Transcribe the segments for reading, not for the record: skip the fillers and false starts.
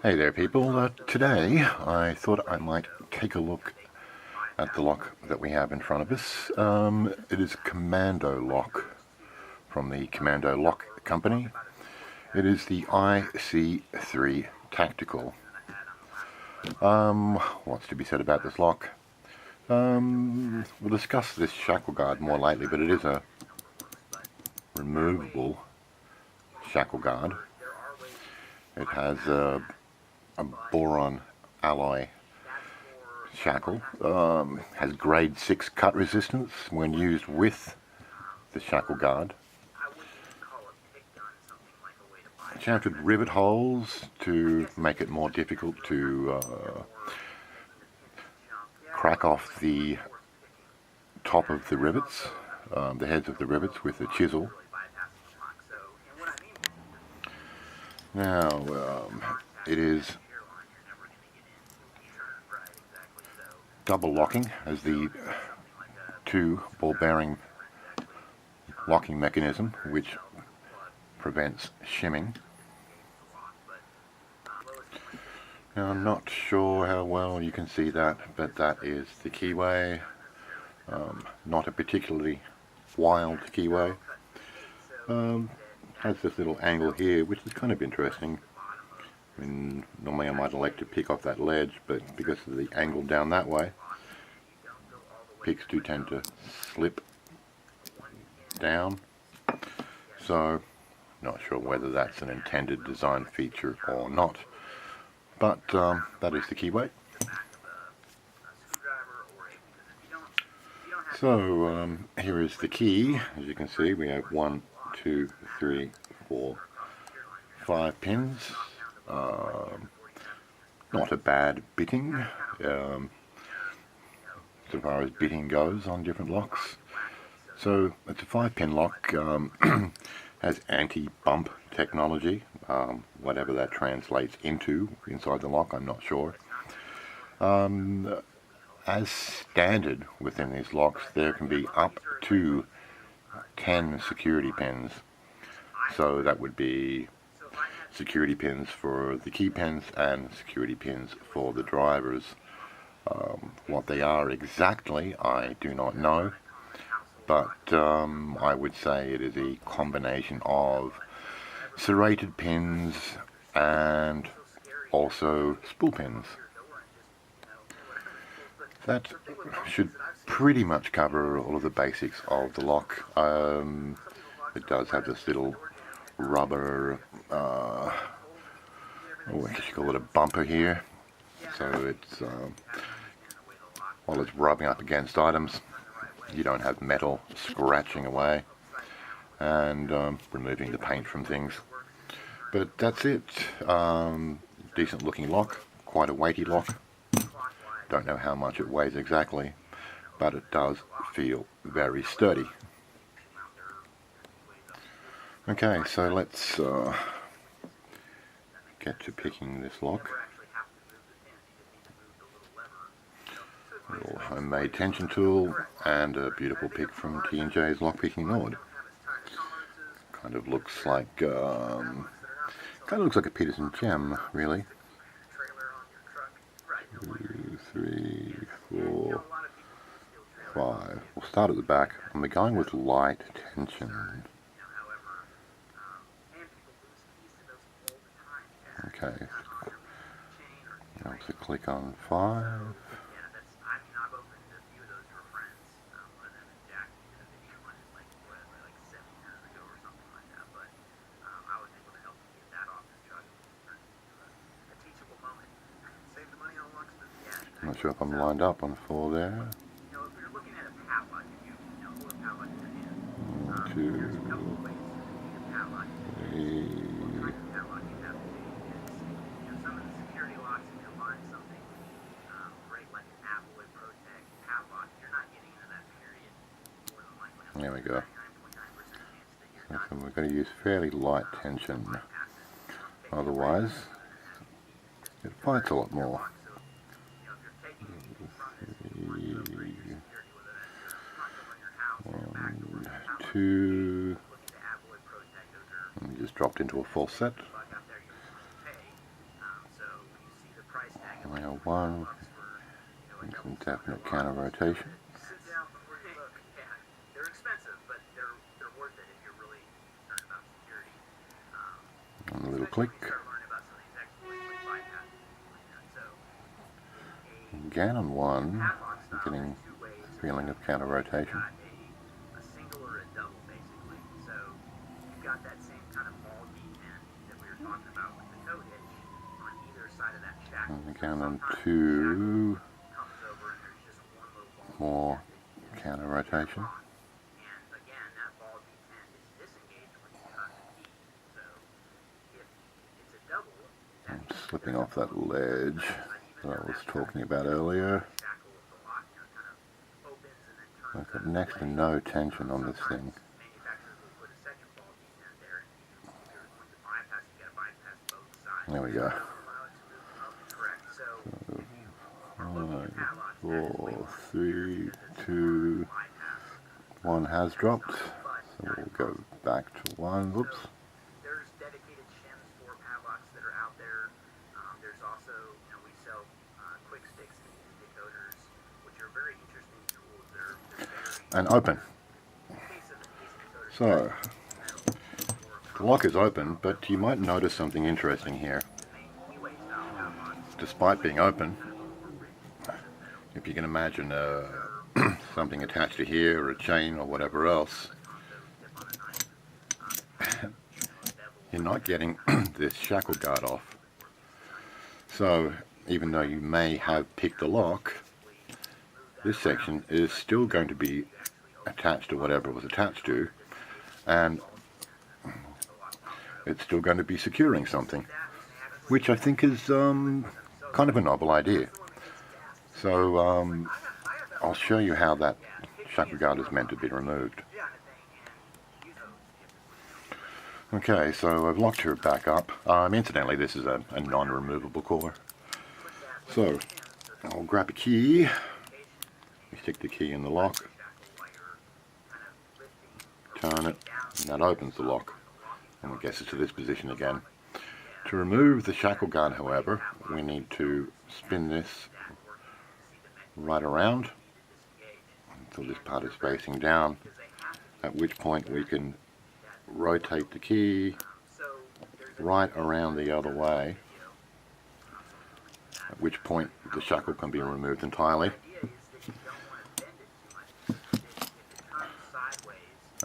Hey there people, today I thought I might take a look at the lock that we have in front of us. It is Commando Lock from the Commando Lock Company. It is the IC3 Tactical. What's to be said about this lock? We'll discuss this shackle guard more lately, but it is a removable shackle guard. It has a boron alloy shackle, has grade 6 cut resistance when used with the shackle guard. Chamfered rivet holes to make it more difficult to crack off the top of the rivets, the heads of the rivets with a chisel. Now, it is double locking as the two ball bearing locking mechanism, which prevents shimming. Now, I'm not sure how well you can see that, but that is the keyway. Not a particularly wild keyway. Has this little angle here, which is kind of interesting. I mean, normally I might elect to pick off that ledge, but because of the angle down that way, picks do tend to slip down. So, not sure whether that's an intended design feature or not, but that is the keyway. So, here is the key. As you can see, we have 1, 2, 3, 4, 5 pins. Not a bad bitting, so far as bitting goes on different locks. So it's a 5-pin lock, has anti-bump technology, whatever that translates into inside the lock, I'm not sure. As standard within these locks, there can be up to 10 security pins. So that would be security pins for the key pins and security pins for the drivers. What they are exactly, I do not know, but I would say it is a combination of serrated pins and also spool pins. That should pretty much cover all of the basics of the lock. It does have this little rubber, I guess you call it a bumper here, so it's while it's rubbing up against items, you don't have metal scratching away and removing the paint from things. But that's it. Decent looking lock, quite a weighty lock. Don't know how much it weighs exactly, but it does feel very sturdy. Okay, so let's get to picking this lock. A little homemade tension tool and a beautiful pick from T&J's lockpicking Nord. Kind of looks like a Peterson gem, really. 2, 3, 4, 5. We'll start at the back. I'm going with light tension. Okay. Now to click on 5. I'm not sure if I'm lined up on 4 there. 1, 2, 3. There we go. So we're going to use fairly light tension. Otherwise, it fights a lot more. 1, 2, and just dropped into a full set. 1, and some definite counter rotation. And a little click. Again on 1, I'm getting a feeling of counter rotation. And again on 2, more counter rotation. I'm slipping off that ledge that I was talking about earlier. I've got next to no tension on this thing. There we go. So, 5, 4, 3, 2, 1 has dropped. So we'll go back to 1. Whoops. There's dedicated shims for padlocks that are out there. There's also, we sell quick sticks and decoders, which are very interesting tools. They're very And open. So, the lock is open, but you might notice something interesting here. Despite being open, if you can imagine something attached to here, or a chain, or whatever else, you're not getting this shackle guard off. So, even though you may have picked the lock, this section is still going to be attached to whatever it was attached to, and it's still going to be securing something, which I think is kind of a novel idea. So I'll show you how that shackle guard is meant to be removed. Okay, so I've locked her back up. Incidentally, this is a non-removable core. So I'll grab a key, stick the key in the lock, turn it, and that opens the lock, and it gets us to this position again. To remove the shackle guard, however, we need to spin this right around until this part is facing down, at which point we can rotate the key right around the other way, at which point the shackle can be removed entirely.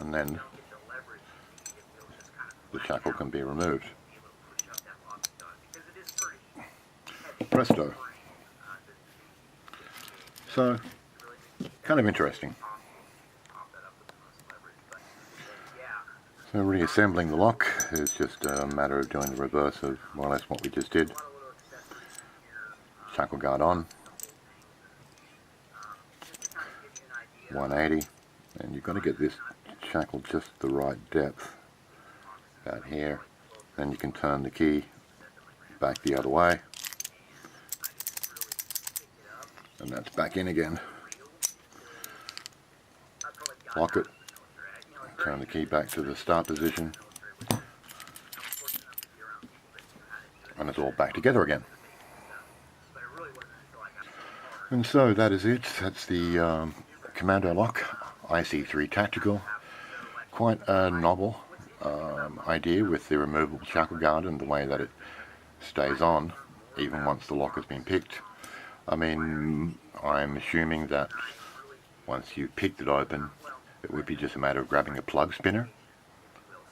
And then the shackle can be removed. Presto. So, kind of interesting. So reassembling the lock is just a matter of doing the reverse of more or less what we just did. Shackle guard on, 180, and you've got to get this shackle just the right depth, about here. Then you can turn the key back the other way, and that's back in again. Lock it, turn the key back to the start position, and it's all back together again. And so that is it. That's the Commando Lock IC3 Tactical. Quite a novel idea with the removable shackle guard and the way that it stays on even once the lock has been picked. I mean, I'm assuming that once you've picked it open, it would be just a matter of grabbing a plug spinner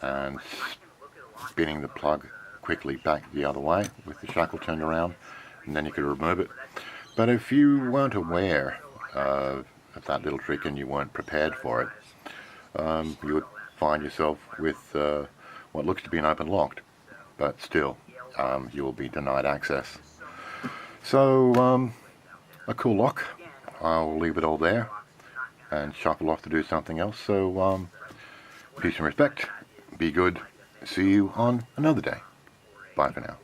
and spinning the plug quickly back the other way with the shackle turned around, and then you could remove it. But if you weren't aware of that little trick and you weren't prepared for it, you would find yourself with what looks to be an open lock, but still you will be denied access. So a cool lock. I'll leave it all there and shuffle off to do something else. So peace and respect, be good, see you on another day. Bye for now.